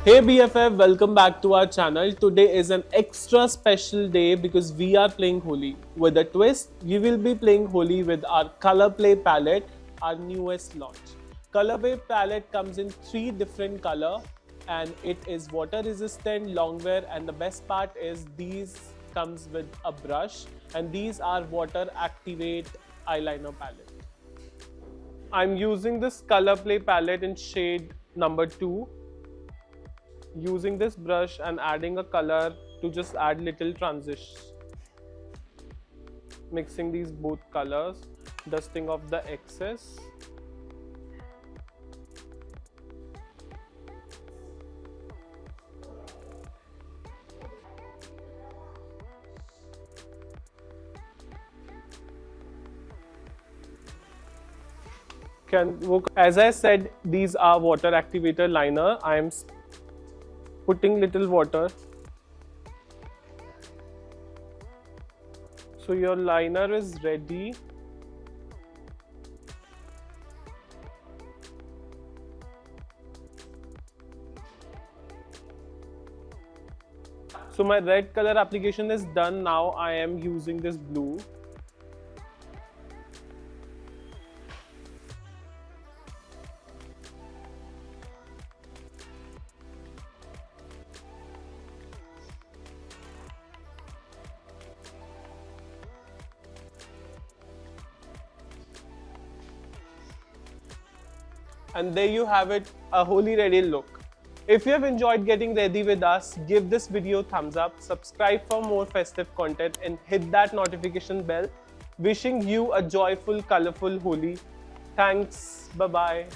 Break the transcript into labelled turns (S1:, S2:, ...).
S1: Hey BFF, welcome back to our channel. Today is an extra special day because we are playing Holi. With a twist, we will be playing Holi with our Colourplay palette, our newest launch. Colourplay palette comes in 3 different color and it is water resistant, long wear, and the best part is these comes with a brush and these are water activate eyeliner palette. I'm using this Colourplay palette in shade number 2. Using this brush and adding a color to just add little transition, mixing these both colors, dusting off the excess. As I said, these are water activator liner. I am putting little water. So your liner is ready. So my red color application is done. Now I am using this blue. And there you have it, a Holi ready look. If you have enjoyed getting ready with us, give this video a thumbs up, subscribe for more festive content and hit that notification bell. Wishing you a joyful, colorful Holi. Thanks. Bye-bye.